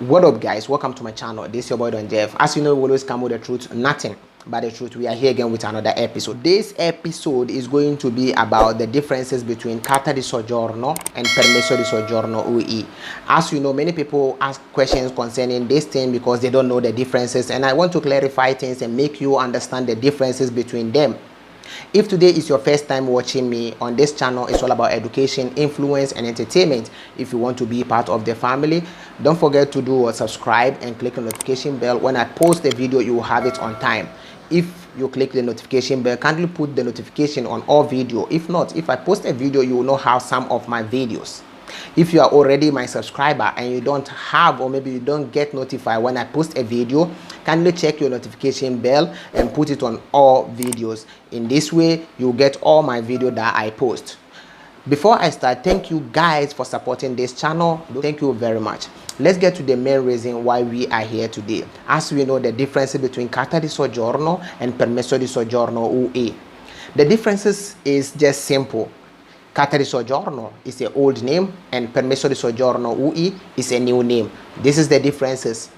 What up, guys? Welcome to my channel. This is your boy Don Jeff. As you know, we always come with the truth, nothing but the truth. We are here again with another episode. This episode is going to be about the differences between Carta Di Soggiorno and Permesso Di Soggiorno UE. As you know, many people ask questions concerning this thing because they don't know the differences, and I want to clarify things and make you understand the differences between them. If today is your first time watching me on this channel, it's all about education, influence, and entertainment. If you want to be part of the family, don't forget to do subscribe and click the notification bell. When I post the video, you will have it on time. If you click the notification bell, kindly put the notification on all video. If not, if I post a video, you will not have some of my videos. If you are already my subscriber and you don't have, or maybe you don't get notified when I post a video, kindly check your notification bell and put it on all videos. In this way, you'll get all my video that I post. Before I start, thank you guys for supporting this channel. Thank you very much. Let's get to the main reason why we are here today. As we know, the differences between Carta Di Soggiorno and Permesso Di Soggiorno UE. The differences is just simple. Carta Di Soggiorno is an old name and Permesso Di Soggiorno UE is a new name. This is the differences.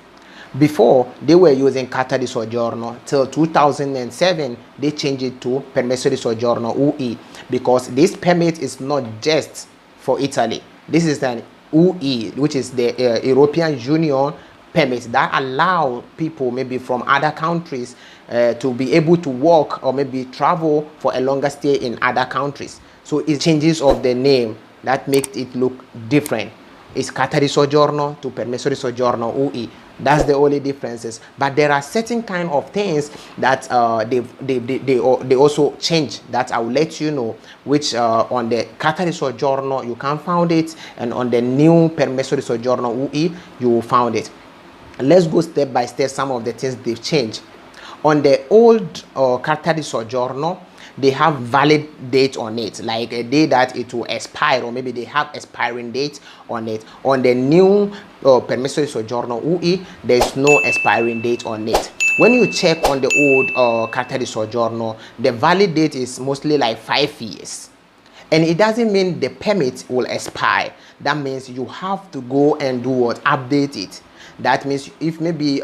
Before, they were using Carta Di Soggiorno till 2007. They changed it to Permesso Di Soggiorno UE because this permit is not just for Italy. This is an UE, which is the European Union permit that allow people maybe from other countries to be able to work or maybe travel for a longer stay in other countries. So it changes of the name that makes it look different. It's Carta Di Soggiorno to Permesso Di Soggiorno UE. That's the only differences. But there are certain kind of things that they also change that I will let you know, which on the Carta Di Soggiorno you can find it, and on the new Permesso Di Soggiorno UE you will find it. Let's go step by step some of the things they've changed. On the old Carta Di Soggiorno, they have valid date on it, like a day that it will expire, or maybe they have expiring date on it. On the new Permesso Di Soggiorno UE, there's no expiring date on it. When you check on the old Carta Di Soggiorno, the valid date is mostly like 5 years. And it doesn't mean the permit will expire. That means you have to go and do what? Update it. That means if maybe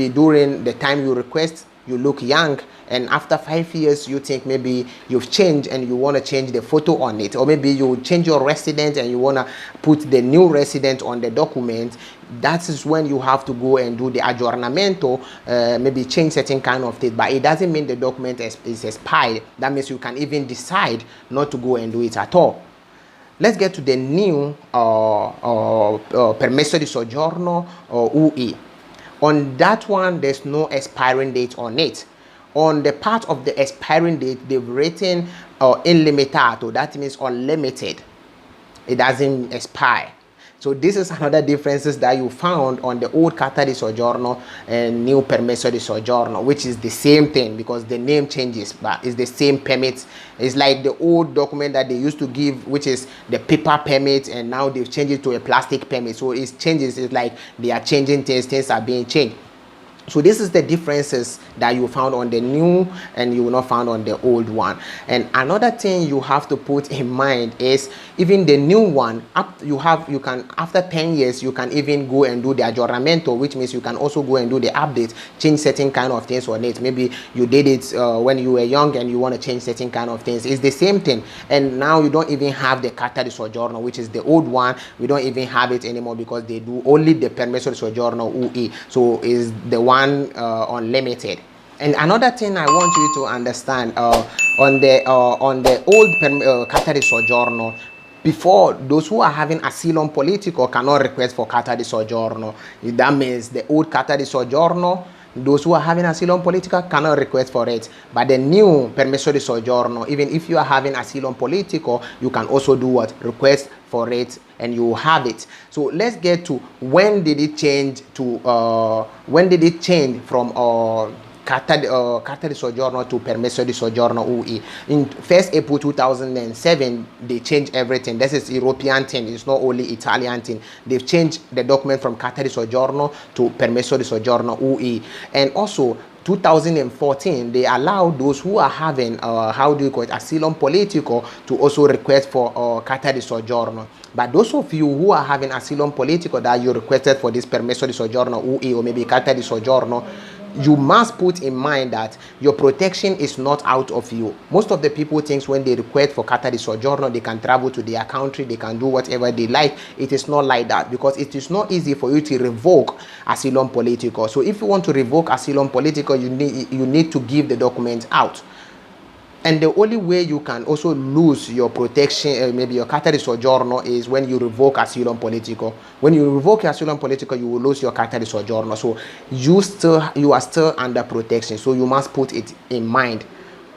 during the time you request, you look young, and after 5 years you think maybe you've changed and you want to change the photo on it, or maybe you change your resident and you want to put the new resident on the document, that is when you have to go and do the aggiornamento, maybe change certain kind of things. But it doesn't mean the document is expired. That means you can even decide not to go and do it at all. Let's get to the new Permesso Di Soggiorno UE. On that one, there's no expiring date on it. On the part of the expiring date, they've written illimitato. That means unlimited. It doesn't expire. So this is another differences that you found on the old Carta Di Soggiorno and new Permesso Di Soggiorno, which is the same thing because the name changes, but it's the same permit. It's like the old document that they used to give, which is the paper permit, and now they've changed it to a plastic permit. So it changes. It's like they are changing things. Things are being changed. So this is the differences that you found on the new and you will not find on the old one. And another thing you have to put in mind is even the new one, you can after 10 years you can even go and do the aggiornamento, which means you can also go and do the update, change certain kind of things on it. Maybe you did it when you were young and you want to change certain kind of things. It's the same thing. And now you don't even have the Carta Di Soggiorno, which is the old one. We don't even have it anymore because they do only the Permesso Di Soggiorno UE. So is the one unlimited. And another thing I want you to understand on the old Carta Di Soggiorno, before, those who are having asylum politico cannot request for Carta Di Soggiorno. That means the old Carta Di Soggiorno, those who are having asylum politico cannot request for it. But the new Permesso Di Soggiorno, even if you are having asylum politico, you can also do what? Request for it, and you have it. So let's get to when did it change to from Carta Di Soggiorno to Permesso Di Soggiorno UE. In 1st April 2007, they changed everything. This is European thing. It's not only Italian thing. They've changed the document from Carta Di Soggiorno to Permesso Di Soggiorno UE. And also, 2014, they allow those who are having how do you call it, asylum politico, to also request for Carta Di Soggiorno. But those of you who are having asylum politico that you requested for this Permesso Di Soggiorno UE or maybe Carta Di Soggiorno, you must put in mind that your protection is not out of you. Most of the people think when they request for Carta Di Soggiorno, they can travel to their country, they can do whatever they like. It is not like that, because it is not easy for you to revoke asylum politico. So if you want to revoke asylum politico, you need to give the document out. And the only way you can also lose your protection, maybe your Carta Di Soggiorno, is when you revoke asylum politico. When you revoke asylum politico, you will lose your Carta Di Soggiorno. So you are still under protection. So you must put it in mind.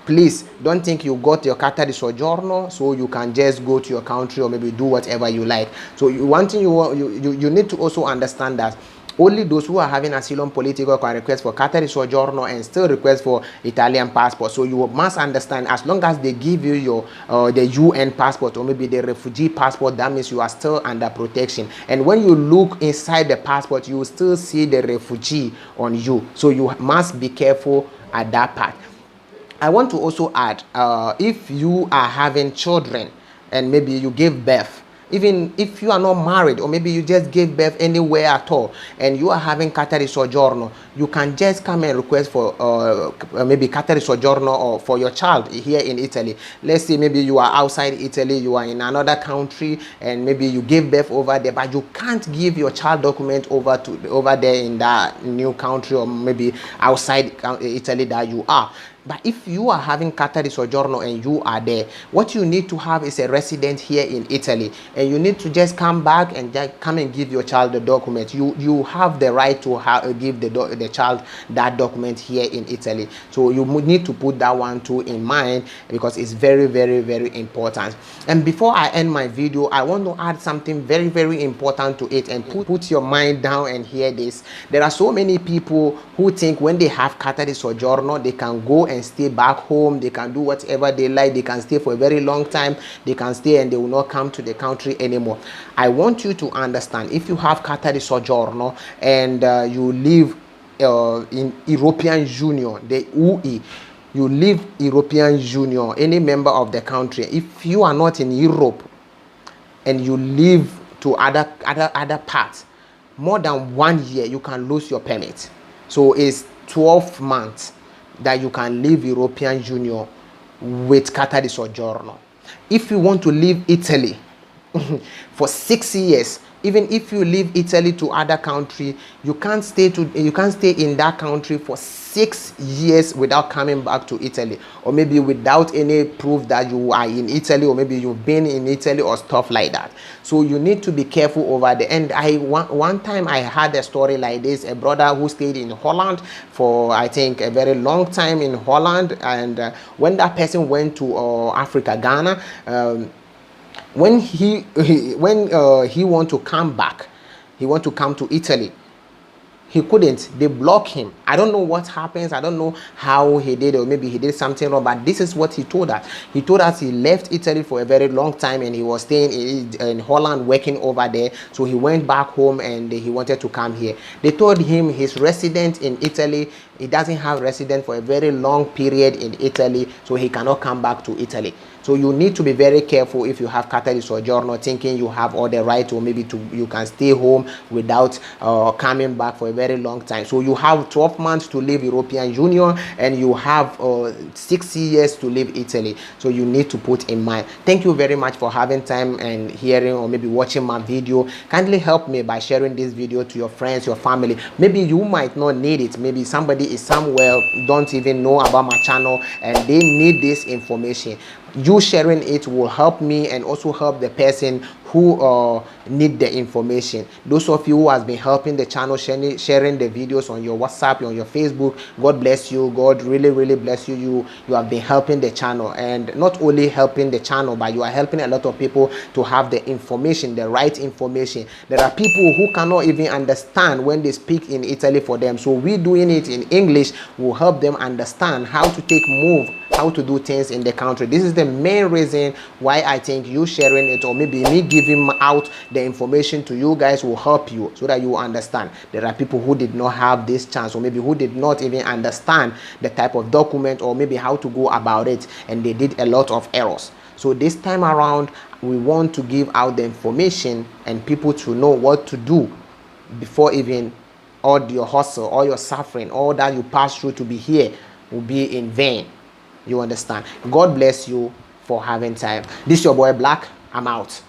Please don't think you got your Carta Di Soggiorno so you can just go to your country or maybe do whatever you like. So one thing you need to also understand that only those who are having asylum politico can request for Carta Di Soggiorno and still request for Italian passport. So you must understand, as long as they give you your the UN passport or maybe the refugee passport, that means you are still under protection. And when you look inside the passport, you will still see the refugee on you. So you must be careful at that part. I want to also add, if you are having children and maybe you give birth, even if you are not married or maybe you just gave birth anywhere at all and you are having Carta Di Soggiorno, you can just come and request for maybe Carta Di Soggiorno or for your child here in Italy. Let's say maybe you are outside Italy, you are in another country, and maybe you gave birth over there, but you can't give your child document over there in that new country or maybe outside Italy that you are. But if you are having Carta Di Soggiorno and you are there, what you need to have is a resident here in Italy, and you need to just come back and just come and give your child the document. You have the right to give the child that document here in Italy. So you need to put that one too in mind, because it's very, very, very important. And before I end my video, I want to add something very, very important to it, and put your mind down and hear this. There are so many people who think when they have Carta Di Soggiorno, they can go and stay back home, they can do whatever they like, they can stay for a very long time, they can stay and they will not come to the country anymore. I want you to understand, if you have Carta Di Soggiorno and you live in European Union, the UE, you live European Union, any member of the country, if you are not in Europe and you live to other parts, more than 1 year, you can lose your permit. So it's 12 months that you can leave European Union with Carta Di Soggiorno. If you want to leave Italy for 6 years, even if you leave Italy to other country, you can't stay in that country for 6 years without coming back to Italy, or maybe without any proof that you are in Italy, or maybe you've been in Italy or stuff like that. So you need to be careful over there. And one time I had a story like this, a brother who stayed in Holland for I think a very long time in Holland, and when that person went to Africa, Ghana, when he want to come back, he want to come to Italy, he couldn't. They block him. I don't know what happens. I don't know how he did, or maybe he did something wrong, but this is what he told us. He told us he left Italy for a very long time and he was staying in Holland, working over there. So he went back home and he wanted to come here. They told him he's resident in Italy. He doesn't have residence for a very long period in Italy, so he cannot come back to Italy. So you need to be very careful if you have Carta Di Soggiorno, thinking you have all the right, or maybe you can stay home without coming back for a very long time. So you have 12 months to leave European Union, and you have 6 years to leave Italy. So you need to put in mind. Thank you very much for having time and hearing or maybe watching my video. Kindly help me by sharing this video to your friends, your family. Maybe you might not need it. Maybe somebody is somewhere, don't even know about my channel, and they need this information. You sharing it will help me and also help the person who need the information. Those of you who has been helping the channel, sharing the videos on your WhatsApp, on your Facebook, God bless you. God really, really bless you. You have been helping the channel, and not only helping the channel, but you are helping a lot of people to have the information, the right information. There are people who cannot even understand when they speak in Italy for them. So we doing it in English will help them understand how to take move how to do things in the country. This is the main reason why I think you sharing it, or maybe me giving out the information to you guys, will help you so that you understand. There are people who did not have this chance, or maybe who did not even understand the type of document, or maybe how to go about it, and they did a lot of errors. So this time around, we want to give out the information and people to know what to do before even all your hustle, all your suffering, all that you pass through to be here will be in vain. You understand? God bless you for having time. This is your boy Black. I'm out.